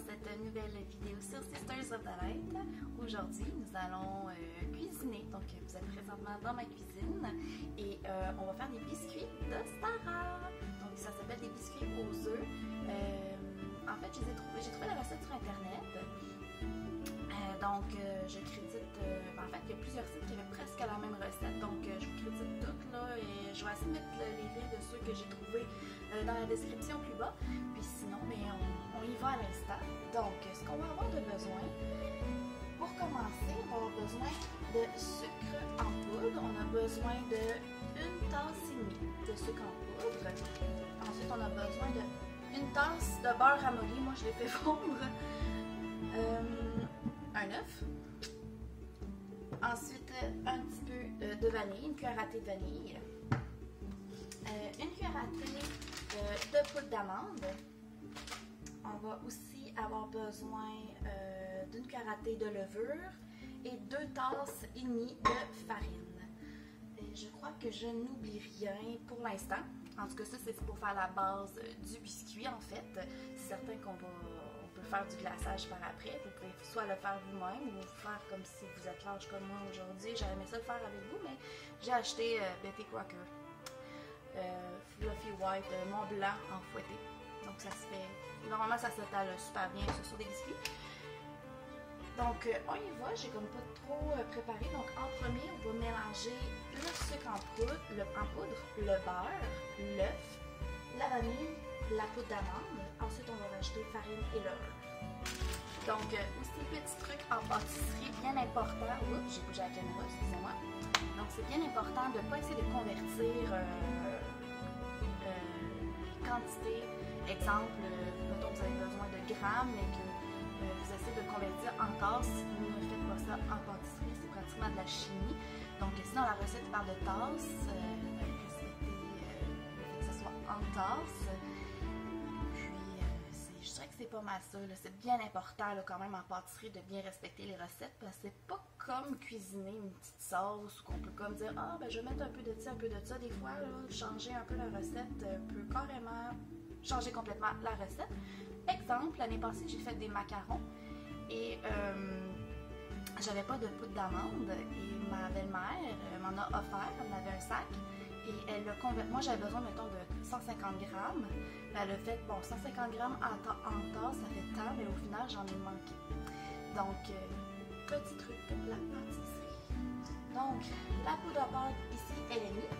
cette nouvelle vidéo sur Sisters of the Light. Aujourd'hui, nous allons cuisiner. Donc, vous êtes présentement dans ma cuisine et on va faire des biscuits de Stara. Donc, ça s'appelle des biscuits aux œufs. En fait, j'ai trouvé la recette sur Internet. Je crédite, en fait, il y a plusieurs sites qui avaient presque la même recette, donc je vous crédite toutes là et je vais essayer de mettre les liens de ceux que j'ai trouvés dans la description plus bas. Puis sinon, mais on y va à l'instant. Donc, ce qu'on va avoir de besoin, pour commencer, on va avoir besoin de sucre en poudre. On a besoin de 1 tasse et demie de sucre en poudre. Ensuite, on a besoin de 1 tasse de beurre ramolli. Moi, je l'ai fait fondre. Un œuf. Ensuite, un petit peu de vanille, une cuillère à thé de vanille. Une cuillère à thé de poudre d'amande. On va aussi avoir besoin d'une cuillère à thé de levure et 2 tasses et demie de farine. Et je crois que je n'oublie rien pour l'instant. En tout cas, ça, c'est pour faire la base du biscuit, en fait. C'est certain qu'on peut faire du glaçage par après. Vous pouvez soit le faire vous-même ou faire comme si vous êtes large comme moi aujourd'hui. J'aurais aimé ça le faire avec vous, mais j'ai acheté Betty Crocker Fluffy White Mont Blanc en fouetté. Donc ça se fait, normalement ça s'étale super bien sur des biscuits. Donc on y va, j'ai comme pas trop préparé. Donc en premier, on va mélanger le sucre en poudre, le beurre, l'œuf, la vanille, la poudre d'amande. Ensuite, on va rajouter farine et levure. Donc, aussi petit truc en pâtisserie bien important. Oups, j'ai bougé la caméra, excusez-moi. Donc, c'est bien important de ne pas essayer de convertir quantité. Exemple, mettons que vous avez besoin de grammes, mais que vous essayez de convertir en tasses. Ne faites pas ça en pâtisserie, c'est pratiquement de la chimie. Donc, sinon, la recette parle de tasses. Respectez le fait que ce soit en tasses. Je dirais que c'est pas mal ça. C'est bien important là, quand même en pâtisserie de bien respecter les recettes parce que c'est pas comme cuisiner une petite sauce qu'on peut comme dire ah ben je vais mettre un peu de ça, un peu de ça. Des fois, là, changer un peu la recette peut carrément changer complètement la recette. Exemple, l'année passée, j'ai fait des macarons et j'avais pas de poudre d'amande et ma belle-mère m'en a offert, elle en avait un sac. Et elle l'a converti. Moi, j'avais besoin, mettons, de 150 grammes. Elle a fait, bon, 150 grammes en tasse, ça fait tant, mais au final, j'en ai manqué. Donc, petit truc pour la pâtisserie. Donc, la poudre à beurre, ici, elle est mise.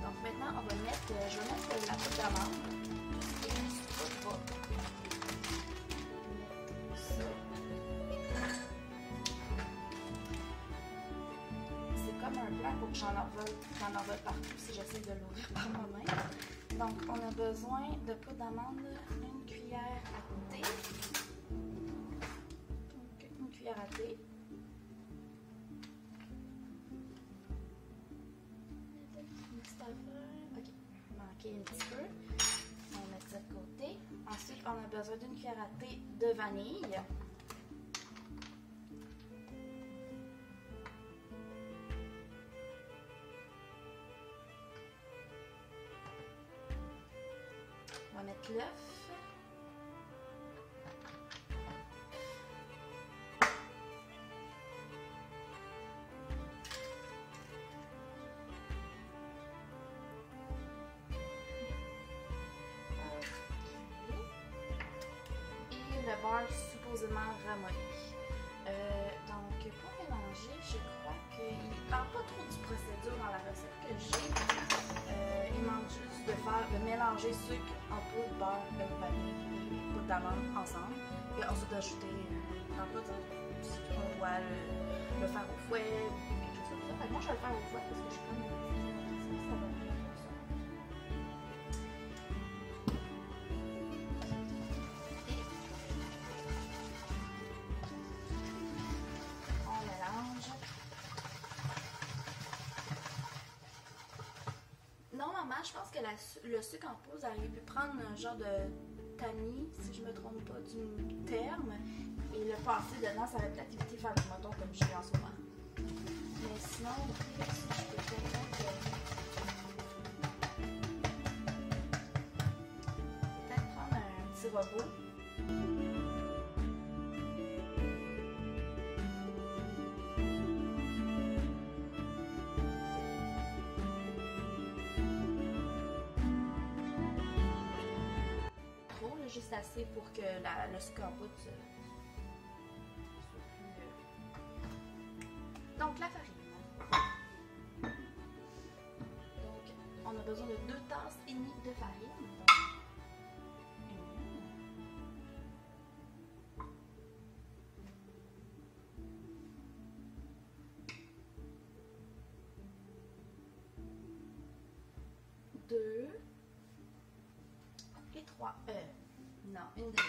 Donc, maintenant, on va mettre, je vais mettre la poudre d'amande. Et on va mettre ça. Un plan pour que j'en envole partout si j'essaie de l'ouvrir par moi-même. Donc, on a besoin de poudre d'amande, une cuillère à thé. Donc, une cuillère à thé. Une petite affaire. Ok, manqué un petit peu. On va mettre ça de côté. Ensuite, on a besoin d'une cuillère à thé de vanille. On va mettre l'œuf. Et le beurre supposément ramolli. Donc pour mélanger, je crois qu'il ne parle pas trop du procédure dans la recette que j'ai. Il manque juste de mélanger sucre en poudre, beurre, vanille et poudre d'amande ensemble. Et ensuite d'ajouter, si on doit le faire au fouet ou quelque chose comme ça. Moi, je vais le faire au fouet parce que je suis comme ça va bien comme ça. Et on mélange. Normalement, je pense que le sucre en poudre aurait pu prendre un genre de tamis, si je ne me trompe pas du terme, et le passer dedans, ça aurait peut-être évité de faire du mouton comme je fais en ce moment. Mais sinon, je peux peut-être prendre un soit beau. Trop, là, juste assez pour que le sucre en poudre soit plus... Donc la farine. Donc on a besoin de 2 tasses et demie de farine. Deux et 3. Non, une demi.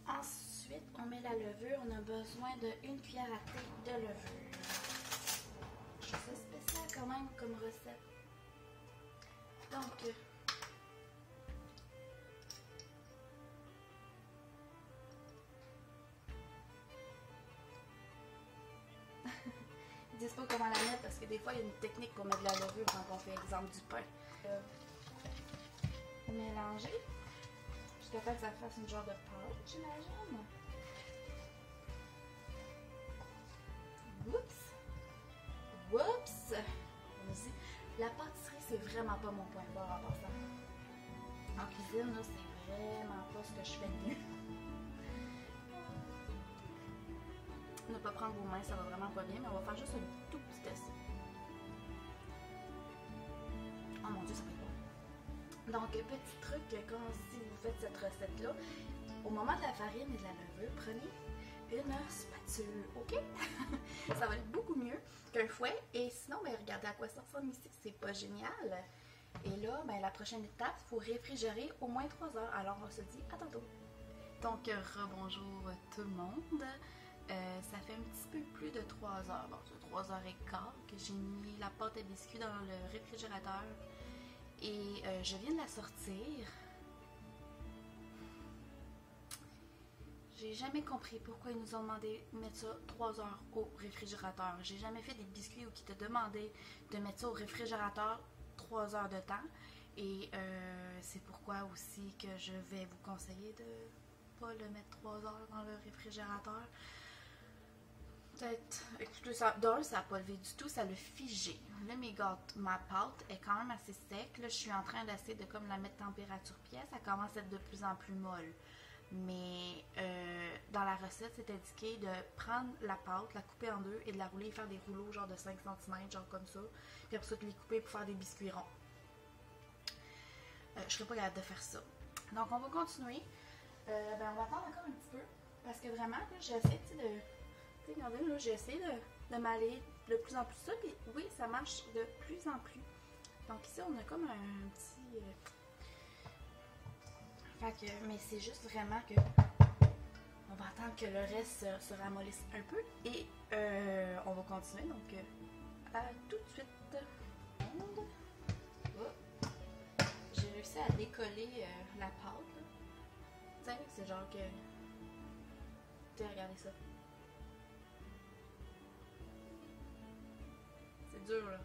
Ensuite, on met la levure. On a besoin de 1 cuillère à thé de levure. C'est spécial quand même comme recette. Donc, ils disent pas comment la mettre parce que des fois il y a une technique pour mettre de la levure quand on fait exemple du pain. Mélanger jusqu'à temps que ça fasse une genre de pâte, j'imagine. Oups! Oups! La pâtisserie, c'est vraiment pas mon point fort en passant. En cuisine, là, c'est vraiment pas ce que je fais de mieux. Ne pas prendre vos mains, ça va vraiment pas bien, mais on va faire juste un tout petit test. Oh mon dieu, ça fait bon. Donc, petit truc, quand si vous faites cette recette-là, au moment de la farine et de la levure, prenez une spatule, ok? Ça va être beaucoup mieux qu'un fouet. Et sinon, ben, regardez à quoi ça ressemble ici, c'est pas génial. Et là, ben, la prochaine étape, il faut réfrigérer au moins 3 heures. Alors, on se dit à tantôt. Donc, rebonjour tout le monde. Ça fait un petit peu plus de 3 heures, bon, c'est 3 heures et quart que j'ai mis la pâte à biscuits dans le réfrigérateur et je viens de la sortir. J'ai jamais compris pourquoi ils nous ont demandé de mettre ça 3 heures au réfrigérateur. J'ai jamais fait des biscuits où ils te demandaient de mettre ça au réfrigérateur 3 heures de temps et c'est pourquoi aussi que je vais vous conseiller de pas le mettre 3 heures dans le réfrigérateur. Peut-être, écoutez, ça n'a pas levé du tout, ça l'a figé. Là, ma pâte est quand même assez sec. Là, je suis en train d'essayer de comme la mettre température pièce. Ça commence à être de plus en plus molle. Mais dans la recette, c'est indiqué de prendre la pâte, la couper en deux et de la rouler et faire des rouleaux genre de 5 cm, genre comme ça. Puis après ça, de les couper pour faire des biscuits ronds. Je serais pas capable de faire ça. Donc, on va continuer. Ben, on va attendre encore un petit peu. Parce que vraiment, j'essaie de... Regardez, là, j'ai essayé de m'aller de plus en plus ça, puis oui, ça marche de plus en plus. Donc ici, on a comme un petit... Fait que, mais c'est juste vraiment que on va attendre que le reste se ramollisse un peu et on va continuer. Donc, à tout de suite. Oh. J'ai réussi à décoller la pâte. Vous savez, c'est genre que... Regardez ça. Dur, là.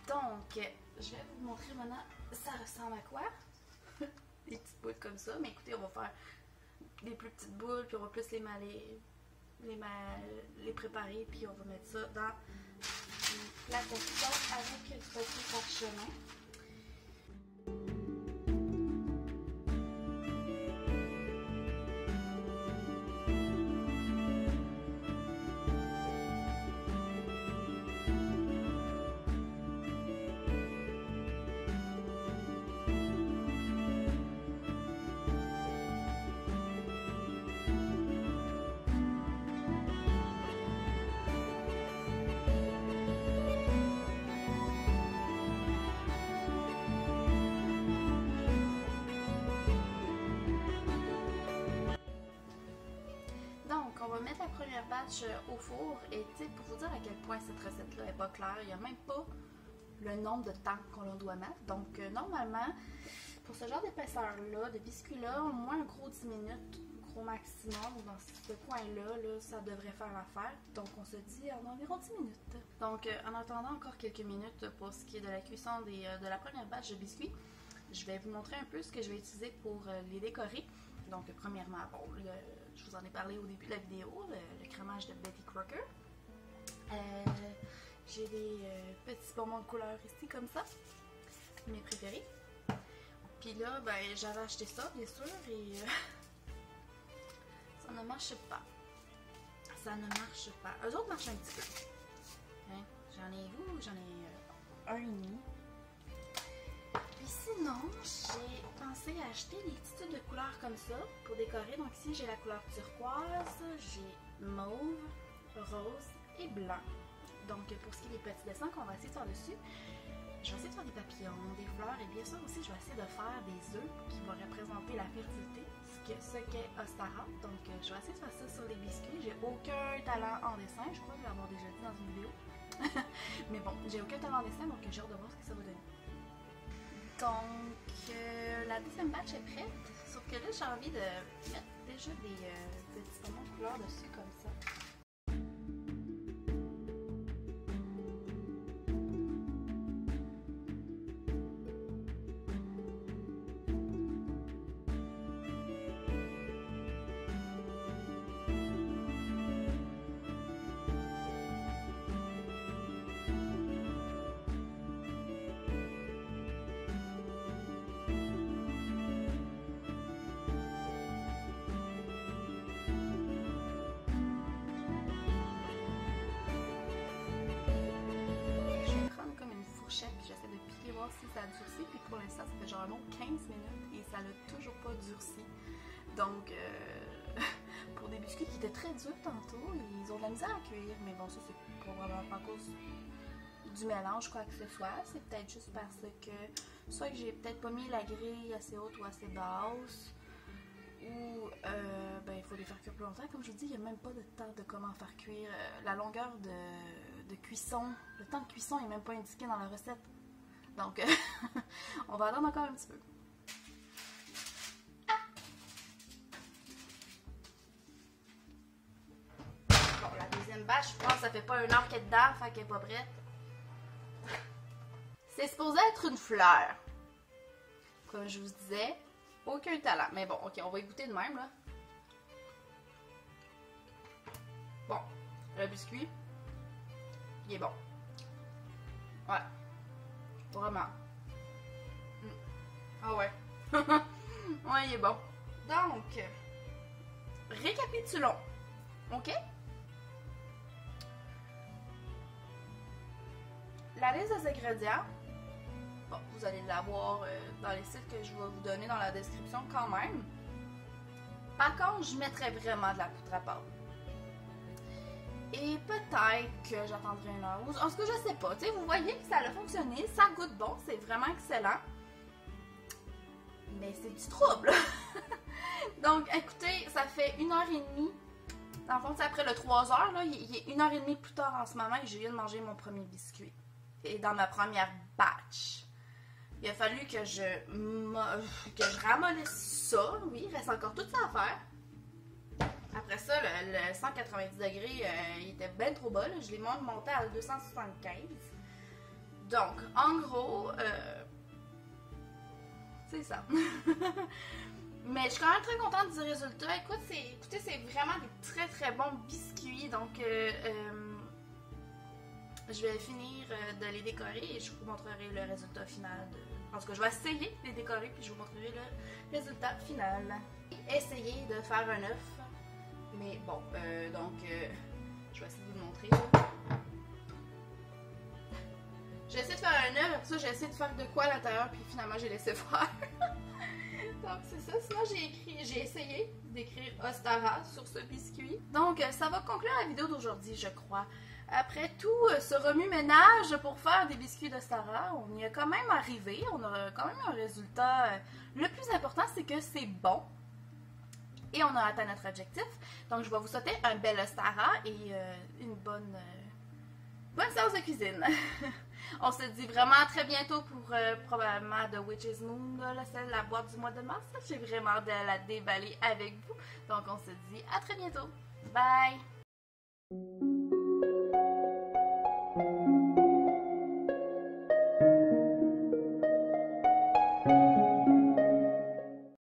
Donc, je vais vous montrer maintenant ça ressemble à quoi. Des petites boules comme ça. Mais écoutez, on va faire des plus petites boules, puis on va plus les préparer, puis on va mettre ça dans la casserole avec le petit parchemin. On va mettre la première batch au four et pour vous dire à quel point cette recette-là n'est pas claire, il n'y a même pas le nombre de temps qu'on doit mettre. Donc normalement, pour ce genre d'épaisseur-là, de biscuits-là, au moins un gros 10 minutes, au maximum, ou dans ce coin-là, là, ça devrait faire l'affaire. Donc on se dit en environ 10 minutes. Donc en attendant encore quelques minutes pour ce qui est de la cuisson de la première batch de biscuits, je vais vous montrer un peu ce que je vais utiliser pour les décorer. Donc premièrement, bon, je vous en ai parlé au début de la vidéo, le crémage de Betty Crocker. J'ai des petits bonbons de couleur ici comme ça, mes préférés. Puis là, ben, j'avais acheté ça, bien sûr, et ça ne marche pas. Ça ne marche pas. Eux autres marchent un petit peu. Hein? J'en ai où? J'en ai un et demi. Puis sinon, j'ai pensé à acheter des petits tubes de couleurs comme ça pour décorer. Donc ici, j'ai la couleur turquoise, j'ai mauve, rose et blanc. Donc pour ce qui est des petits dessins qu'on va essayer de faire dessus, je vais essayer de faire des papillons, des fleurs et bien sûr aussi je vais essayer de faire des œufs qui vont représenter la fertilité, ce qu'est Ostara. Donc je vais essayer de faire ça sur les biscuits. J'ai aucun talent en dessin, je crois que je vais l'avoir déjà dit dans une vidéo. Mais bon, j'ai aucun talent en dessin donc j'ai hâte de voir ce que ça va donner. Donc la deuxième batch est prête, sauf que là j'ai envie de mettre déjà des petits bonbons de couleur dessus comme ça. J'essaie de piquer, voir si ça a durci, puis pour l'instant ça fait genre un long 15 minutes et ça n'a toujours pas durci. Donc pour des biscuits qui étaient très durs tantôt, ils ont de la misère à cuire, mais bon ça c'est probablement pas à cause du mélange quoi que ce soit, c'est peut-être juste parce que soit que j'ai peut-être pas mis la grille assez haute ou assez basse, ou ben, il faut les faire cuire plus longtemps. Comme je vous dis, il n'y a même pas de temps de comment faire cuire. La longueur de cuisson, le temps de cuisson n'est même pas indiqué dans la recette. Donc, on va attendre encore un petit peu. Bon, la deuxième bâche, je pense que ça fait pas 1 heure qu'elle est dedans, fait qu'elle n'est pas prête. C'est supposé être une fleur. Comme je vous disais, aucun talent. Mais bon, ok, on va y goûter de même, là. Bon, le biscuit, il est bon. Ouais. Vraiment. Ah ouais. Ouais, il est bon. Donc, récapitulons. Ok? La liste des ingrédients, bon, vous allez l'avoir dans les sites que je vais vous donner dans la description quand même. Par contre, je mettrai vraiment de la poudre à pâte. Et peut-être que j'attendrai 1 heure. En tout cas, je sais pas. Tu sais, vous voyez que ça a fonctionné. Ça goûte bon. C'est vraiment excellent. Mais c'est du trouble. Donc, écoutez, ça fait 1h30. Dans le fond, c'est après le 3h. Là, il est 1h30 plus tard en ce moment et je viens de manger mon premier biscuit. Et dans ma première batch. Il a fallu que je ramollisse ça. Oui, il reste encore tout ça à faire. Après ça, le 190 degrés, il était bien trop bas. Là. Je l'ai monté à 275. Donc, en gros, c'est ça. Mais je suis quand même très contente du résultat. Écoutez, c'est vraiment des très très bons biscuits. Donc, je vais finir de les décorer et je vous montrerai le résultat final. En tout cas, je vais essayer de les décorer puis je vous montrerai le résultat final. Essayer de faire un œuf. Mais bon, donc, je vais essayer de vous le montrer. J'ai essayé de faire un œuf, après ça, j'ai essayé de faire de quoi à l'intérieur, puis finalement, j'ai laissé faire. Donc, c'est ça. Sinon, j'ai essayé d'écrire Ostara sur ce biscuit. Donc, ça va conclure la vidéo d'aujourd'hui, je crois. Après tout ce remue-ménage pour faire des biscuits d'Ostara, on y a quand même arrivé. On a quand même un résultat. Le plus important, c'est que c'est bon. Et on a atteint notre objectif. Donc, je vais vous souhaiter un bel Ostara et une bonne bonne séance de cuisine. On se dit vraiment à très bientôt pour probablement The Witch's Moon, là, c'est la boîte du mois de mars. J'ai vraiment hâte de la déballer avec vous. Donc on se dit à très bientôt. Bye!